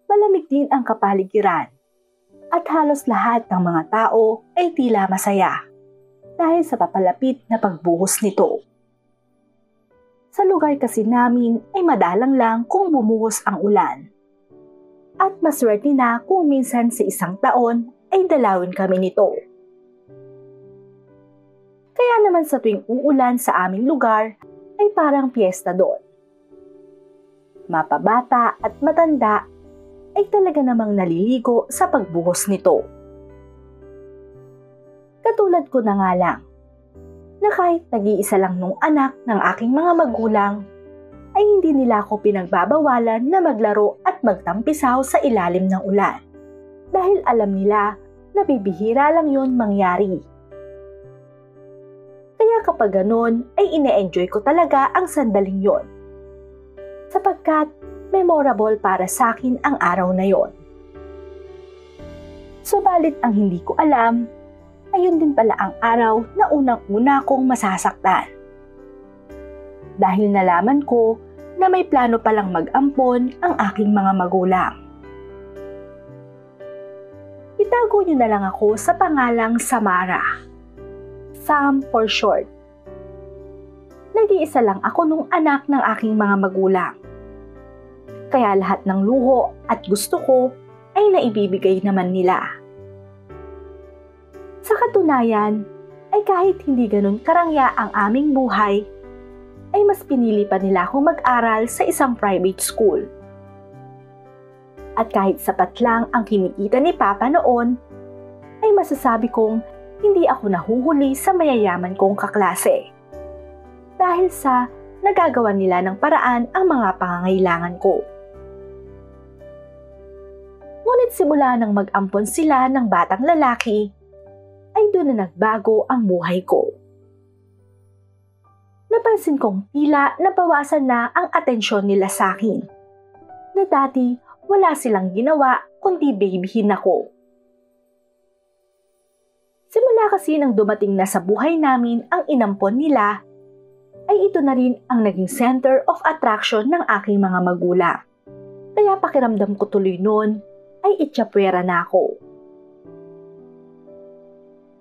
Malamig din ang kapaligiran at halos lahat ng mga tao ay tila masaya dahil sa papalapit na pagbuhos nito. Sa lugar kasi namin ay madalang lang kung bumuhos ang ulan. At maswerte na kung minsan sa isang taon ay dalawin kami nito. Kaya naman sa tuwing uulan sa aming lugar ay parang piyesta doon. Mapabata at matanda ay talaga namang naliligo sa pagbuhos nito. Katulad ko na nga lang, na kahit nag-iisa lang nung anak ng aking mga magulang, ay hindi nila ako pinagbabawalan na maglaro at magtampisaw sa ilalim ng ulan. Dahil alam nila na bibihira lang yun mangyari. Kaya kapag ganun ay ine-enjoy ko talaga ang sandaling yon. Sapagkat memorable para sa akin ang araw na yon. Subalit ang hindi ko alam, ayun din pala ang araw na unang-una kong masasaktan. Dahil nalaman ko na may plano palang mag-ampon ang aking mga magulang. Itago niyo na lang ako sa pangalang Samara. Sam for short. Nag-iisa lang ako nung anak ng aking mga magulang. Kaya lahat ng luho at gusto ko ay naibibigay naman nila. Sa katunayan, ay kahit hindi ganun karangya ang aming buhay, ay mas pinili pa nila akong mag-aral sa isang private school. At kahit sapat lang ang kinikita ni Papa noon, ay masasabi kong hindi ako nahuhuli sa mayayaman kong kaklase. Dahil sa nagagawa nila ng paraan ang mga pangangailangan ko. Ngunit simula nang mag-ampon sila ng batang lalaki, ay doon na nagbago ang buhay ko. Napansin kong tila nabawasan na ang atensyon nila sa akin. Na dati wala silang ginawa kundi babyhin ako. Simula kasi nang dumating na sa buhay namin ang inampon nila, ay ito na rin ang naging center of attraction ng aking mga magulang. Kaya pakiramdam ko tuloy noon ay itsyapwera na ako.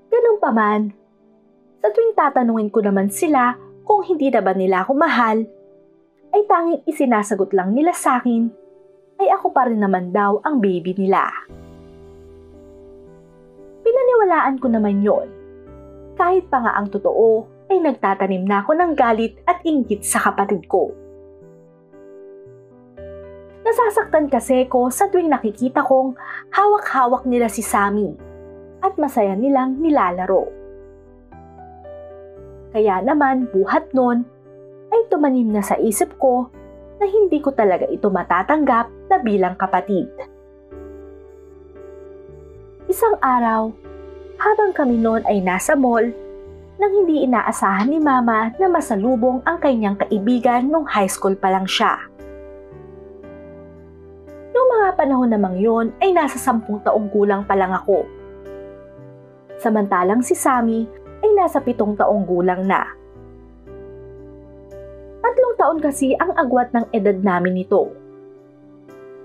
Ganun pa man, sa tuwing tatanungin ko naman sila kung hindi na ba nila ako mahal, ay tanging isinasagot lang nila sa akin ay ako pa rin naman daw ang baby nila. Pinaniwalaan ko naman yon. Kahit pa nga ang totoo ay nagtatanim na ako ng galit at inggit sa kapatid ko. Nasasaktan kasi ko sa tuwing nakikita kong hawak-hawak nila si Sammy at masaya nilang nilalaro. Kaya naman buhat nun ay tumanim na sa isip ko na hindi ko talaga ito matatanggap na bilang kapatid. Isang araw, habang kami noon ay nasa mall, nang hindi inaasahan ni Mama na masalubong ang kanyang kaibigan nung high school pa lang siya. Noong mga panahon namang yon ay nasa 10 taong gulang pa lang ako. Samantalang si Sammy ay nasa 7 taong gulang na. 3 taon kasi ang agwat ng edad namin nito.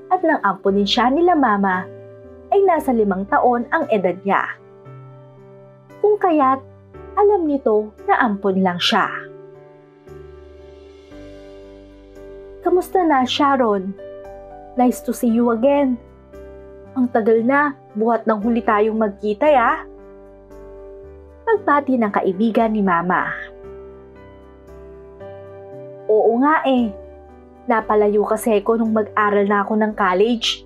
At nang ampunin siya nila Mama, ay nasa 5 taon ang edad niya. Kung kaya't alam nito na ampun lang siya. Kamusta na, Sharon? Nice to see you again. Ang tagal na, buhat ng huli tayong magkita ya. Pagbati ng kaibigan ni Mama. Oo nga eh. Napalayo kasi ako nung mag-aral na ako ng college.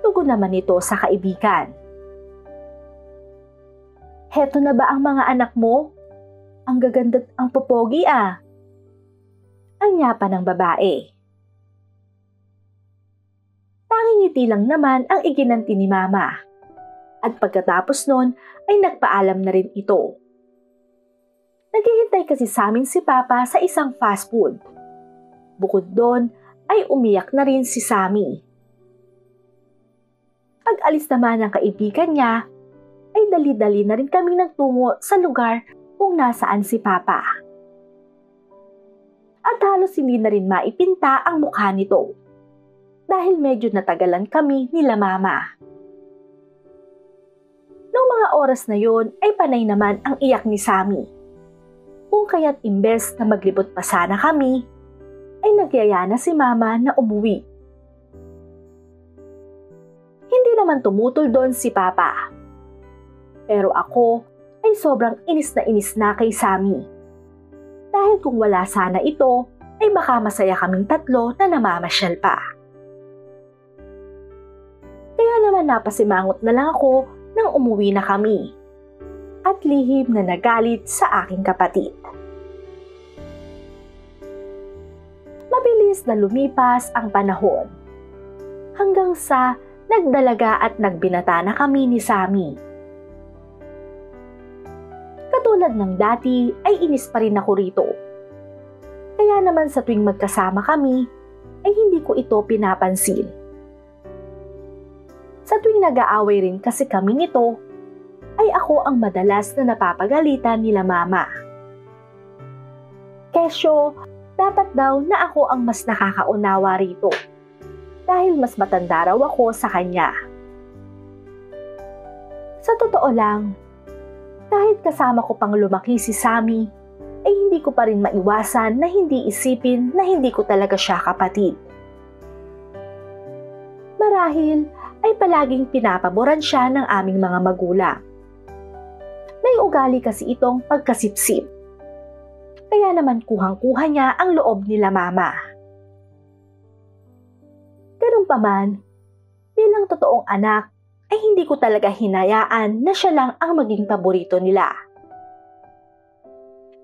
Tugon naman ito sa kaibigan. Heto na ba ang mga anak mo? Ang gaganda't ang popogi ah. Anya pa ng babae. Tanging ngiti lang naman ang iginanti ni Mama. At pagkatapos nun ay nagpaalam na rin ito. Naghihintay kasi sa amin si Papa sa isang fast food. Bukod doon ay umiyak na rin si Sammy. Pag-alis naman ng kaibigan niya, ay dali-dali na rin kami nagtungo sa lugar kung nasaan si Papa. At halos hindi na rin maipinta ang mukha nito. dahil medyo natagalan kami nila mama. Noong mga oras na yon ay panay naman ang iyak ni Sammy. Kung kaya't imbes na maglibot pa sana kami, ay nagyaya na si mama na umuwi. Hindi naman tumutol doon si papa. Pero ako ay sobrang inis na kay Sammy. Dahil kung wala sana ito, ay baka masaya kaming tatlo na namamasyal pa. Kaya naman napasimangot na lang ako nang umuwi na kami. At lihim na nagalit sa aking kapatid. Mabilis na lumipas ang panahon. Hanggang sa nagdalaga at nagbinata na kami ni Sammy. Katulad ng dati ay inis pa rin ako rito. Kaya naman sa tuwing magkasama kami ay hindi ko ito pinapansin. Sa tuwing nag-aaway rin kasi kami nito, ay ako ang madalas na napapagalitan nila mama. Kesyo, dapat daw na ako ang mas nakakaunawa rito dahil mas matanda raw ako sa kanya. Sa totoo lang, kahit kasama ko pang lumaki si Sammy, ay hindi ko pa rin maiwasan na hindi isipin na hindi ko talaga siya kapatid. Marahil ay palaging pinapaboran siya ng aming mga magulang. May ugali kasi itong pagkasipsip. Kaya naman kuhang-kuha niya ang loob nila mama. Ganun pa man, bilang totoong anak, ay hindi ko talaga hinayaan na siya lang ang maging paborito nila.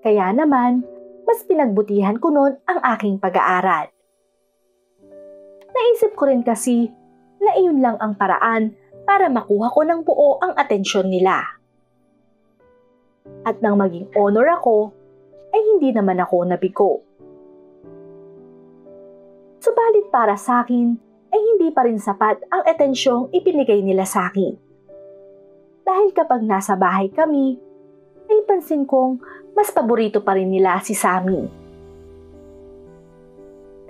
Kaya naman, mas pinagbutihan ko noon ang aking pag-aaral. Naisip ko rin kasi na iyon lang ang paraan para makuha ko ng buo ang atensyon nila. At nang maging honor ako, ay hindi naman ako nabigo. Subalit para sa akin, ay hindi pa rin sapat ang atensyong ipinigay nila sa akin. Dahil kapag nasa bahay kami, ay pansin kong mas paborito pa rin nila si Sammy.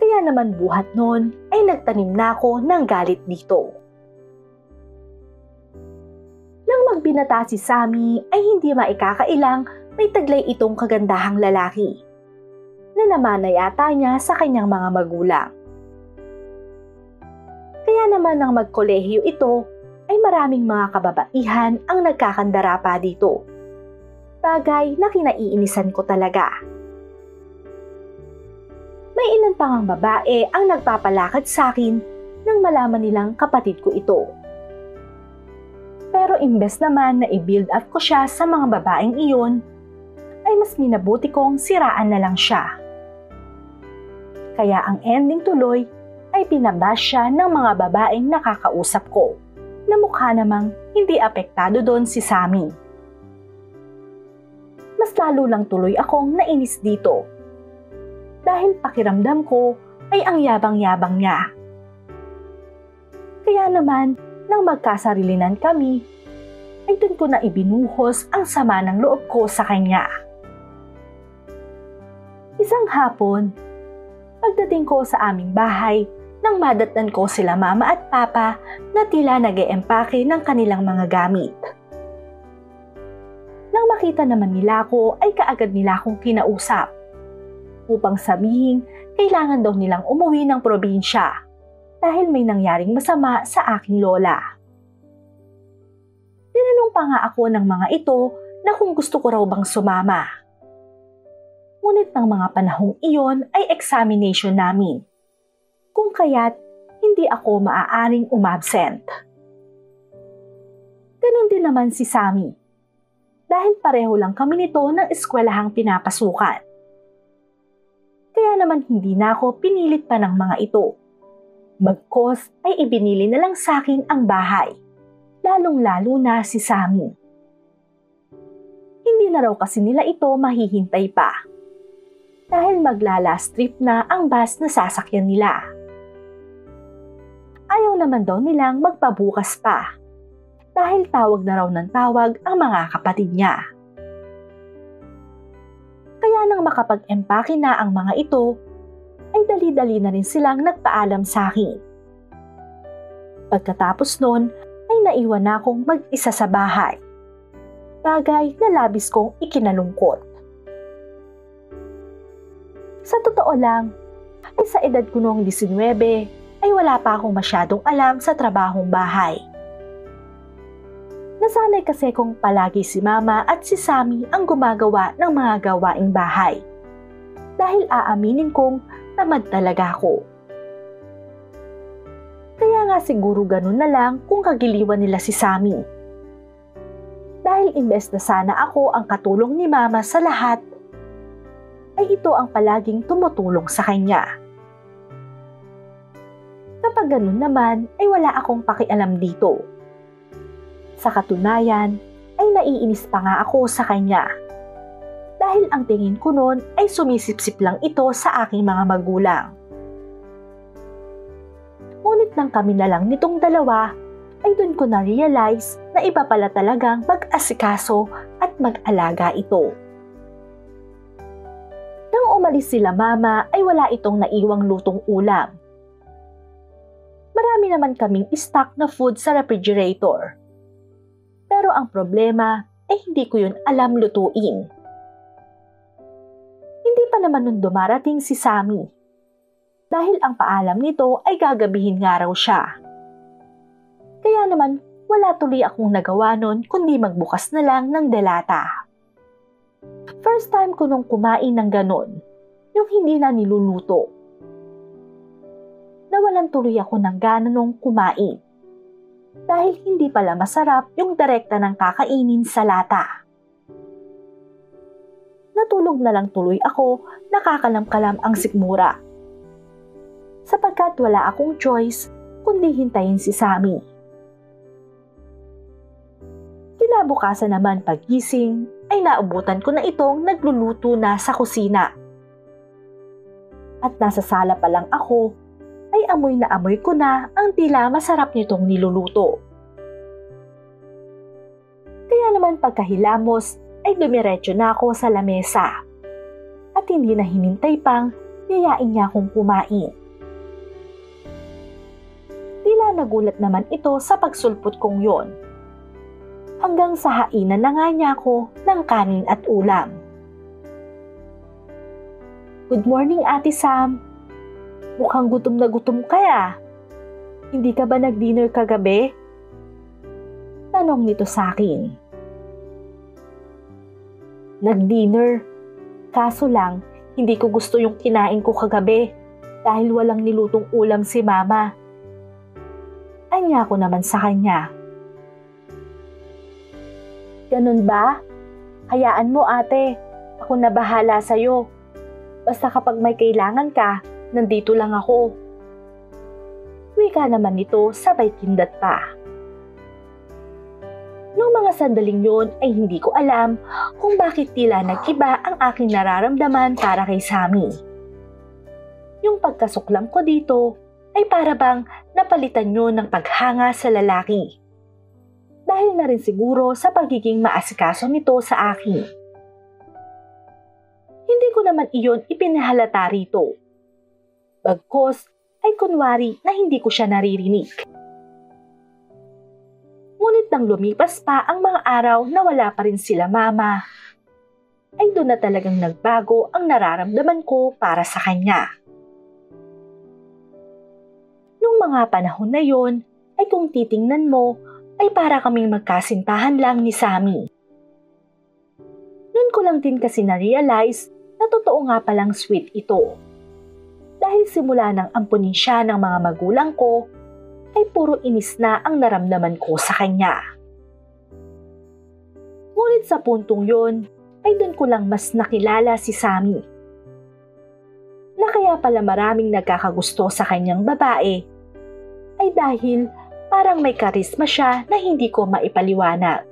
Kaya naman buhat noon ay nagtanim na ako ng galit dito. Nang magbinata si Sammy ay hindi maikakailang may taglay itong kagandahang lalaki na namana yata niya sa kanyang mga magulang. Kaya naman nang magkolehiyo ito ay maraming mga kababaihan ang nagkakandara pa dito. Bagay na kinaiinisan ko talaga. May ilan pa ngang babae ang nagpapalakad sa akin nang malaman nilang kapatid ko ito. Pero imbes naman na i-build up ko siya sa mga babaeng iyon, ay mas minabuti kong siraan na lang siya. Kaya ang ending tuloy ay pinabash siya ng mga babaeng nakakausap ko na mukha namang hindi apektado doon si Sammy. Mas lalo lang tuloy akong nainis dito. Dahil pakiramdam ko ay ang yabang-yabang niya. Kaya naman, nang magkasarilinan kami, ay doon ko na ibinuhos ang sama ng loob ko sa kanya. Isang hapon, pagdating ko sa aming bahay, nang madatnan ko sila mama at papa na tila nag-eempake ng kanilang mga gamit. Nang makita naman nila ako ay kaagad nila akong kinausap upang sabihin kailangan daw nilang umuwi ng probinsya dahil may nangyaring masama sa aking lola. Tinanong pa nga ako ng mga ito na kung gusto ko raw bang sumama. Ngunit ng mga panahong iyon ay examination namin. Kung kaya't hindi ako maaaring umabsent. Ganon din naman si Sammy. Dahil pareho lang kami nito ng eskwelahang pinapasukan. Kaya naman hindi na ako pinilit pa ng mga ito. Bagkos ay ibinili na lang sa akin ang bahay, lalong-lalo na si Sammy. Hindi na raw kasi nila ito mahihintay pa. Dahil magla-last trip na ang bus na sasakyan nila. Ayaw naman daw nilang magpabukas pa. Dahil tawag na raw ng tawag ang mga kapatid niya. Kaya nang makapag-empake na ang mga ito, ay dali-dali na rin silang nagpaalam sa akin Pagkatapos nun, ay naiwan na akong mag-isa sa bahay. Bagay na labis kong ikinalungkot. Sa totoo lang, ay sa edad ko noong 19, ay wala pa akong masyadong alam sa trabahong bahay. Nasanay kasi kong palagi si Mama at si Sammy ang gumagawa ng mga gawaing bahay. Dahil aaminin kong tamad talaga ako. Kaya nga siguro ganun na lang kung kagiliwan nila si Sammy. Dahil imbes na sana ako ang katulong ni Mama sa lahat, ay ito ang palaging tumutulong sa kanya. Kapag ganun naman ay wala akong pakialam dito. Sa katunayan ay naiinis pa nga ako sa kanya. Dahil ang tingin ko noon ay sumisipsip lang ito sa aking mga magulang. Ngunit nang kami na lang nitong dalawa, ay doon ko na-realize na iba pala talagang mag-asikaso at mag-alaga ito. Nang umalis sila Mama ay wala itong naiwang lutong ulam. Marami naman kaming stock na food sa refrigerator. Pero ang problema ay hindi ko yun alam lutuin. Hindi pa naman nun dumarating si Sammy. Dahil ang paalam nito ay gagabihin nga raw siya. Kaya naman wala tuloy akong nagawa nun kundi magbukas na lang ng delata. First time ko nung kumain ng ganon, yung hindi na niluluto. Nawalan tuloy ako ng gana nung kumain. Dahil hindi pala masarap yung direkta ng kakainin sa lata. Natulog na lang tuloy ako, nakakalam-kalam ang sikmura. Sapagkat wala akong choice kundi hintayin si Sammy. Kinabukasan naman paggising ay naubutan ko na itong nagluluto na sa kusina. At nasa sala pa lang ako ay amoy na amoy ko na ang tila masarap nitong niluluto. Kaya naman pagkahilamos ay dumiretso na ako sa lamesa. At hindi na hinintay pang yayain niya akong kumain. Tila nagulat naman ito sa pagsulpot kong yon. Hanggang sa hainan na nga niya ako ng kanin at ulam. Good morning, Ate Sam. Mukhang gutom na gutom kaya. Hindi ka ba nag-dinner kagabi? Tanong nito sa akin. Nag-dinner. Kaso lang, hindi ko gusto yung kinain ko kagabi dahil walang nilutong ulam si Mama. Anya ko naman sa kanya. Ganun ba? Hayaan mo ate, ako na bahala sa'yo. Basta kapag may kailangan ka, nandito lang ako. Wika naman nito sabay kindat pa. Noong mga sandaling yon ay hindi ko alam kung bakit tila nag-iba ang aking nararamdaman para kay Sammy. Yung pagkasuklam ko dito ay para bang napalitan yun ng paghanga sa lalaki. Dahil na rin siguro sa pagiging maasikaso nito sa akin. Hindi ko naman iyon ipinahalata rito. Bagkos ay kunwari na hindi ko siya naririnig. Ngunit nang lumipas pa ang mga araw na wala pa rin sila Mama, ay doon na talagang nagbago ang nararamdaman ko para sa kanya. Nung mga panahon na yon, ay kung titingnan mo, ay para kaming magkasintahan lang ni Sammy. Noon ko lang din kasi na-realize na totoo nga palang sweet ito. Dahil simula nang ampunin siya ng mga magulang ko, ay puro inis na ang naramdaman ko sa kanya. Ngunit sa puntong yon, ay doon ko lang mas nakilala si Sammy. Na kaya pala maraming nagkakagusto sa kanyang babae, ay dahil parang may karisma siya na hindi ko maipaliwanag.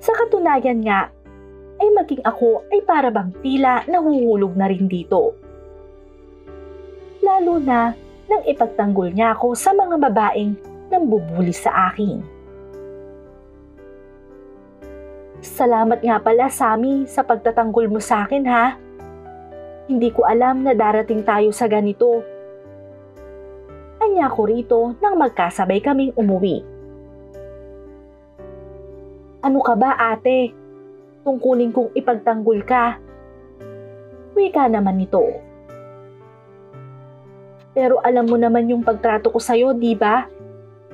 Sa katunayan nga, ay maging ako ay para bang tila nahuhulog na rin dito. Lalo na nang ipagtanggol niya ako sa mga babaeng nambubuli sa akin. Salamat nga pala, Sammy, sa pagtatanggol mo sa akin ha. Hindi ko alam na darating tayo sa ganito. niya ako rito nang magkasabay kaming umuwi. Ano ka ba, ate? Tungkulin kong ipagtanggol ka. Wika naman nito. Pero alam mo naman yung pagtrato ko sa'yo, di ba?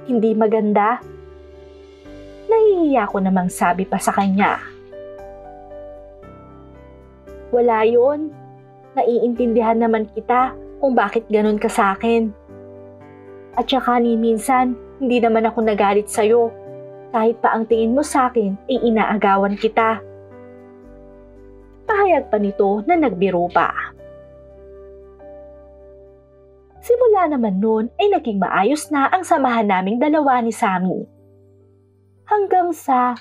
Hindi maganda. Nahihiya ko namang sabi pa sa kanya. Wala yun. Naiintindihan naman kita kung bakit ganun ka sa akin. At saka ni minsan, hindi naman ako nagalit sa'yo. Kahit pa ang tingin mo sa akin ay inaagawan kita. Pahayag pa nito na nagbiro pa. Simula naman noon ay naging maayos na ang samahan naming dalawa ni Sammy. Hanggang sa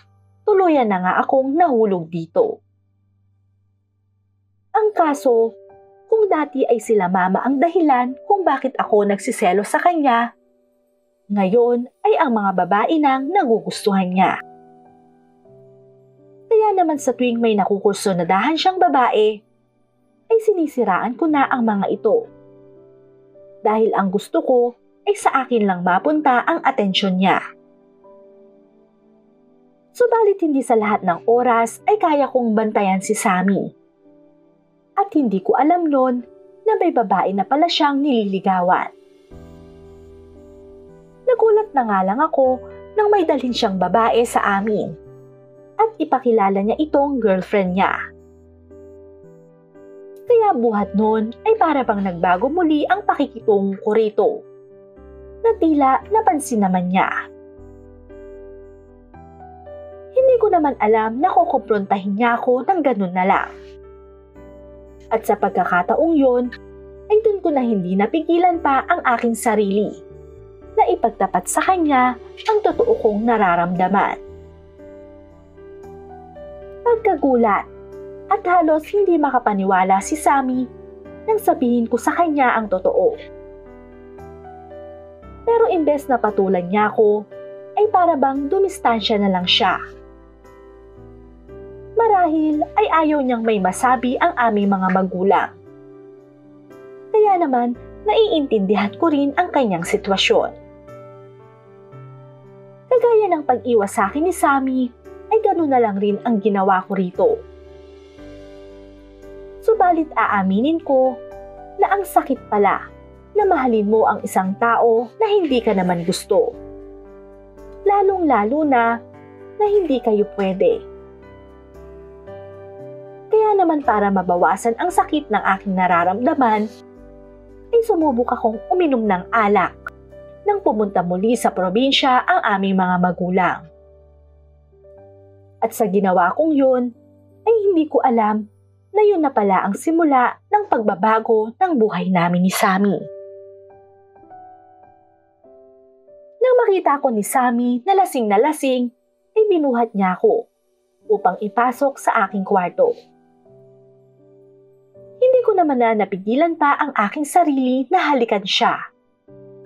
tuluyan na nga akong nahulog dito. Ang kaso, kung dati ay sila mama ang dahilan kung bakit ako nagsiselo sa kanya, ngayon ay ang mga babae nang nagugustuhan niya. Kaya naman sa tuwing may nakukursunadahan siyang babae, ay sinisiraan ko na ang mga ito. Dahil ang gusto ko ay sa akin lang mapunta ang atensyon niya. Subalit hindi sa lahat ng oras ay kaya kong bantayan si Sammy. At hindi ko alam noon na may babae na pala siyang nililigawan. Nagulat na nga lang ako nang may dalhin siyang babae sa amin at ipakilala niya itong girlfriend niya. Kaya buhat noon ay para bang nagbago muli ang pakikitungo ko rito, na tila napansin naman niya. Hindi ko naman alam na kukumprontahin niya ako ng ganun na lang. At sa pagkakataong yon, ay dun ko na hindi napigilan pa ang aking sarili na ipagtapat sa kanya ang totoo kong nararamdaman. Pagkagulat at halos hindi makapaniwala si Sammy nang sabihin ko sa kanya ang totoo. Pero imbes na patulan niya ako, ay para bang dumistansya na lang siya. Marahil ay ayaw niyang may masabi ang aming mga magulang. Kaya naman, naiintindihan ko rin ang kanyang sitwasyon. Kagaya ng pag-iwas sa akin ni Sammy, ay gano'n na lang rin ang ginawa ko rito. Subalit aaminin ko na ang sakit pala na mahalin mo ang isang tao na hindi ka naman gusto. Lalong-lalo na hindi kayo pwede. Kaya naman para mabawasan ang sakit ng aking nararamdaman, ay sumubok akong uminom ng alak nang pumunta muli sa probinsya ang aming mga magulang. At sa ginawa kong yun, ay hindi ko alam na yun na pala ang simula ng pagbabago ng buhay namin ni Sammy. Nang makita ko ni Sammy na lasing, ay binuhat niya ako upang ipasok sa aking kwarto. Hindi ko naman na napigilan pa ang aking sarili na halikan siya.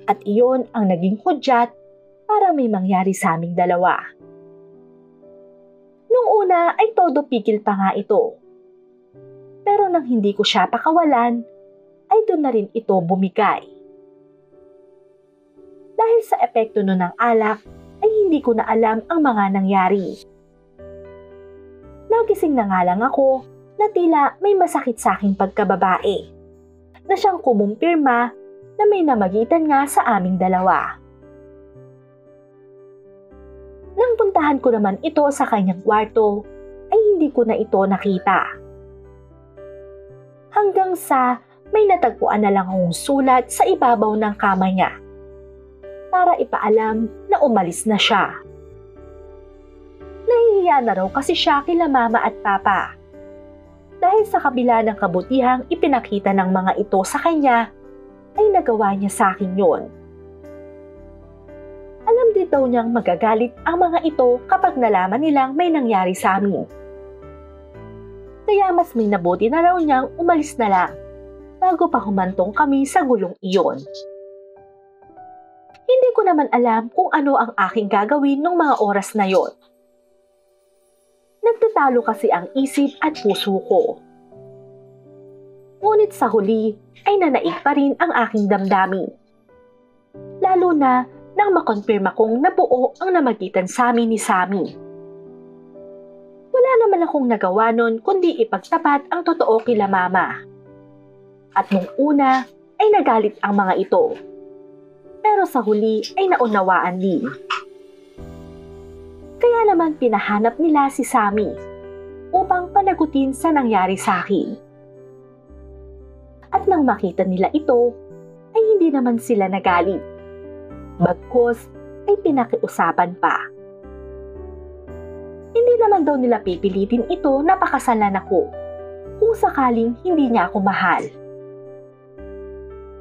At iyon ang naging hudyat para may mangyari sa aming dalawa. Nung una ay todo pigil pa nga ito. Pero nang hindi ko siya pakawalan, ay doon na rin ito bumigay. Dahil sa epekto nun ng alak, ay hindi ko na alam ang mga nangyari. Nagising na nga lang ako na tila may masakit sa aking pagkababae, na siyang kumumpirma na may namagitan nga sa aming dalawa. Nang puntahan ko naman ito sa kanyang kwarto, ay hindi ko na ito nakita. Hanggang sa may natagpuan na lang akong sulat sa ibabaw ng kama niya para ipaalam na umalis na siya. Nahihiya na raw kasi siya kila mama at papa. Dahil sa kabila ng kabutihang ipinakita ng mga ito sa kanya, ay nagawa niya sa akin yon. Alam din daw niyang magagalit ang mga ito kapag nalaman nilang may nangyari sa amin. Kaya mas may nabuti na raw niyang umalis na lang bago pa humantong kami sa gulong iyon. Hindi ko naman alam kung ano ang aking gagawin ng mga oras na yon. Nagtatalo kasi ang isip at puso ko. Ngunit sa huli ay nanaig pa rin ang aking damdamin. Lalo na nang makonfirma kong nabuo ang namagitan sa amin ni Sammy. Wala naman akong nagawa nun kundi ipagtapat ang totoo kila Mama. At nung una ay nagalit ang mga ito. Pero sa huli ay naunawaan din. Kaya naman pinahanap nila si Sammy upang panagutin sa nangyari sa akin. At nang makita nila ito, ay hindi naman sila nagalit. Bagkus ay pinakiusapan pa. Hindi naman daw nila pipilitin ito na pakasalan ako kung sakaling hindi niya ako mahal.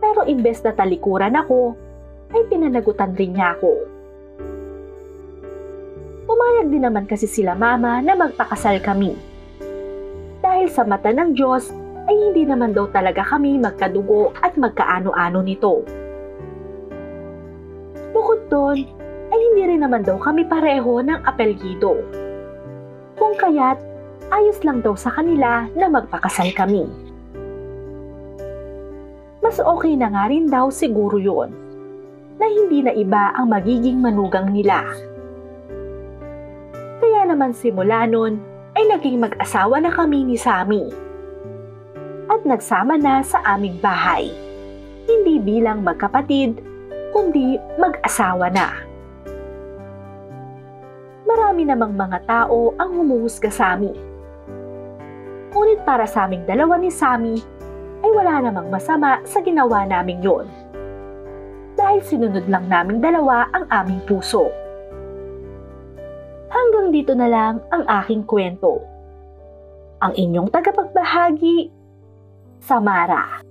Pero imbes na talikuran ako, ay pinanagutan rin niya ako. Pumayag din naman kasi sila Mama na magpakasal kami. Dahil sa mata ng Diyos ay hindi naman daw talaga kami magkadugo at magkaano-ano nito. Bukod doon, ay hindi rin naman daw kami pareho ng apelyido. Kung kaya't, ayos lang daw sa kanila na magpakasal kami. Mas okay na nga rin daw siguro yon, na hindi na iba ang magiging manugang nila. Kaya naman simula nun ay naging mag-asawa na kami ni Sammy. At nagsama na sa aming bahay. Hindi bilang magkapatid, kundi mag-asawa na. Marami namang mga tao ang humuhusga sa amin. Ngunit para sa aming dalawa ni Sammy, ay wala namang masama sa ginawa naming yon. Dahil sinunod lang naming dalawa ang aming puso. Hanggang dito na lang ang aking kwento. Ang inyong tagapagbahagi, Samara.